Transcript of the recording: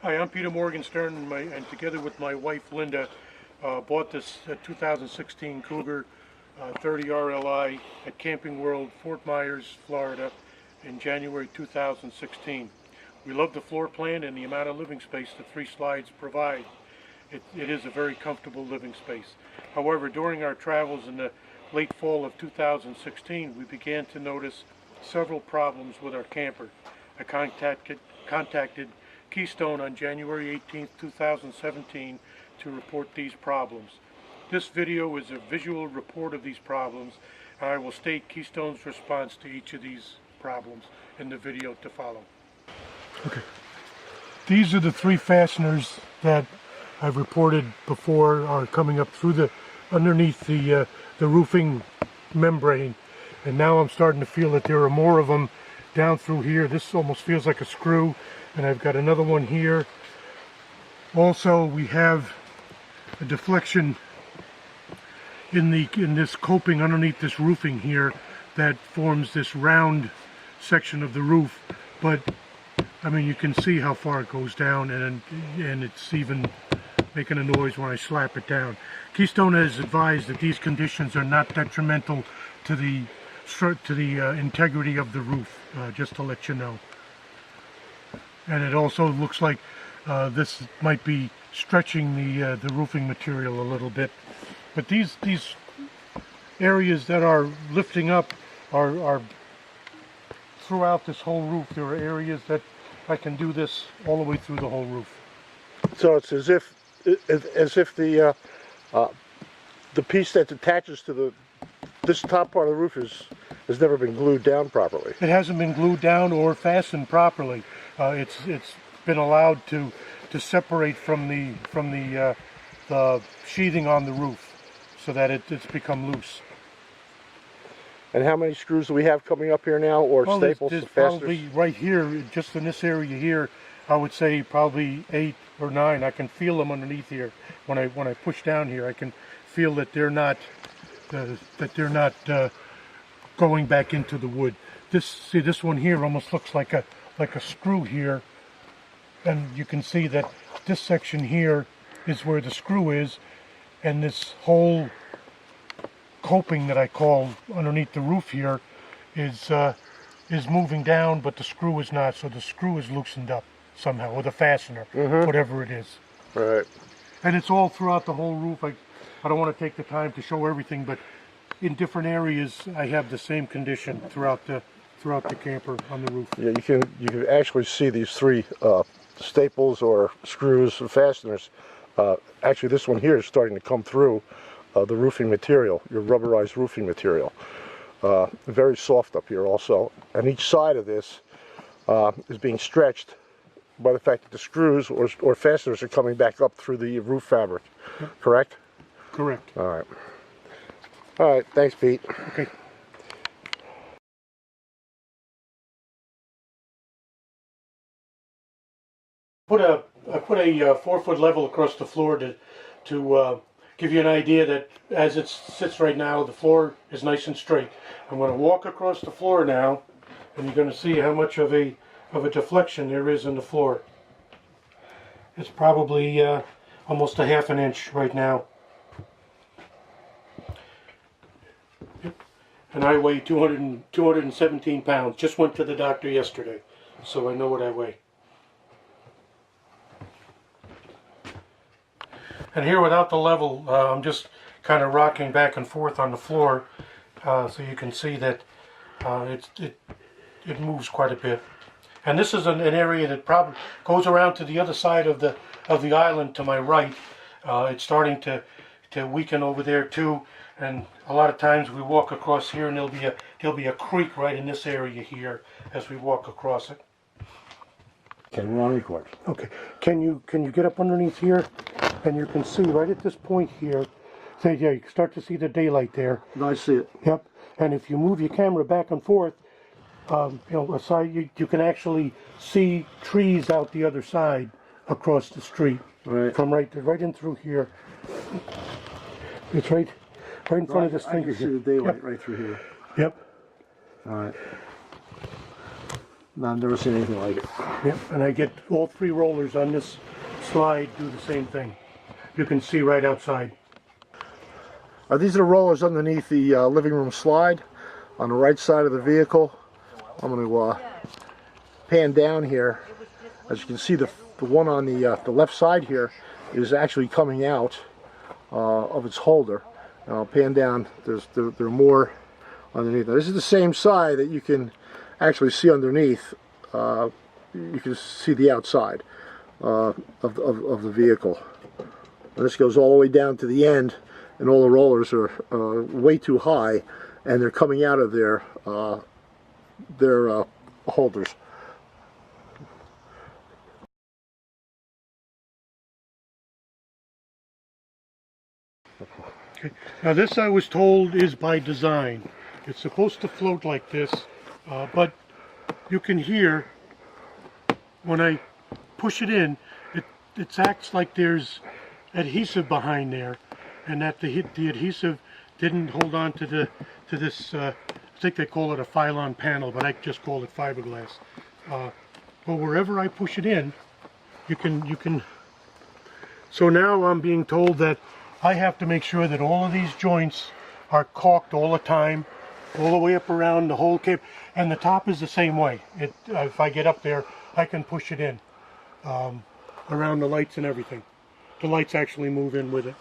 Hi, I'm Peter Morgenstern, and together with my wife Linda, bought this 2016 Cougar 30 RLI at Camping World, Fort Myers, Florida, in January 2016. We love the floor plan and the amount of living space the 3 slides provide. It is a very comfortable living space. However, during our travels in the late fall of 2016, we began to notice several problems with our camper. I contacted Keystone on January 18, 2017 to report these problems. This video is a visual report of these problems, and I will state Keystone's response to each of these problems in the video to follow. Okay. These are the 3 fasteners that I've reported before are coming up through the underneath the roofing membrane, and now I'm starting to feel that there are more of them down through here. This almost feels like a screw, and I've got another one here. Also, we have a deflection in this coping underneath this roofing here that forms this round section of the roof, but I mean, you can see how far it goes down, and it's even making a noise when I slap it down. Keystone has advised that these conditions are not detrimental to the integrity of the roof, just to let you know. And it also looks like this might be stretching the roofing material a little bit. But these areas that are lifting up are throughout this whole roof. There are areas that I can do this all the way through the whole roof. So it's as if the piece that attaches to this top part of the roof has never been glued down properly. It hasn't been glued down or fastened properly. It's been allowed to separate from the sheathing on the roof, so that it's become loose. And how many screws do we have coming up here now, or staples? There's probably right here, just in this area here, I would say probably 8 or 9. I can feel them underneath here. When I push down here, I can feel that they're not going back into the wood. This one here almost looks like a screw here, and you can see that this section here is where the screw is, and this whole coping that I call underneath the roof here is moving down, but the screw is not. So the screw is loosened up somehow with a fastener, whatever it is. Right. And it's all throughout the whole roof. I don't want to take the time to show everything, but in different areas I have the same condition throughout the camper on the roof. Yeah, you can actually see these 3 staples or screws and fasteners. Actually, this one here is starting to come through the roofing material, your rubberized roofing material. Very soft up here also, and each side of this is being stretched by the fact that the screws or fasteners are coming back up through the roof fabric. Correct? Correct. All right, thanks, Pete. Okay. I put a 4-foot level across the floor to give you an idea that as it sits right now, the floor is nice and straight. I'm going to walk across the floor now, and you're going to see how much of a deflection there is in the floor. It's probably almost a ½ an inch right now. And I weigh 217 pounds. Just went to the doctor yesterday, so I know what I weigh. And here, without the level, I'm just kind of rocking back and forth on the floor, so you can see that it moves quite a bit. And this is an area that probably goes around to the other side of the island to my right. It's starting to weaken over there too, and a lot of times we walk across here, and there'll be a creek right in this area here as we walk across it. Okay, we're on record. Okay, can you get up underneath here? And you can see right at this point here, yeah, you can start to see the daylight there. No, I see it. Yep. And if you move your camera back and forth, aside, you can actually see trees out the other side across the street. Right. From right in through here. It's right in front of this finger here. I can see the daylight right through here. Yep. All right. No, I've never seen anything like it. Yep, and I get all 3 rollers on this slide do the same thing. You can see right outside. These are the rollers underneath the living room slide on the right side of the vehicle. I'm going to pan down here. As you can see, the one on the left side here is actually coming out of its holder. And I'll pan down. There are more underneath. Now, this is the same side that you can actually see underneath. You can see the outside of the vehicle. And this goes all the way down to the end, and all the rollers are way too high, and they're coming out of their holders. Okay. Now this, I was told, is by design. It's supposed to float like this, but you can hear when I push it in, it acts like there's adhesive behind there, and that the adhesive didn't hold on to this. I think they call it a Phylon panel, but I just call it fiberglass. But wherever I push it in, you can. So now I'm being told that I have to make sure that all of these joints are caulked all the time, all the way up around the whole cape, and the top is the same way. If I get up there, I can push it in around the lights and everything. The lights actually move in with it.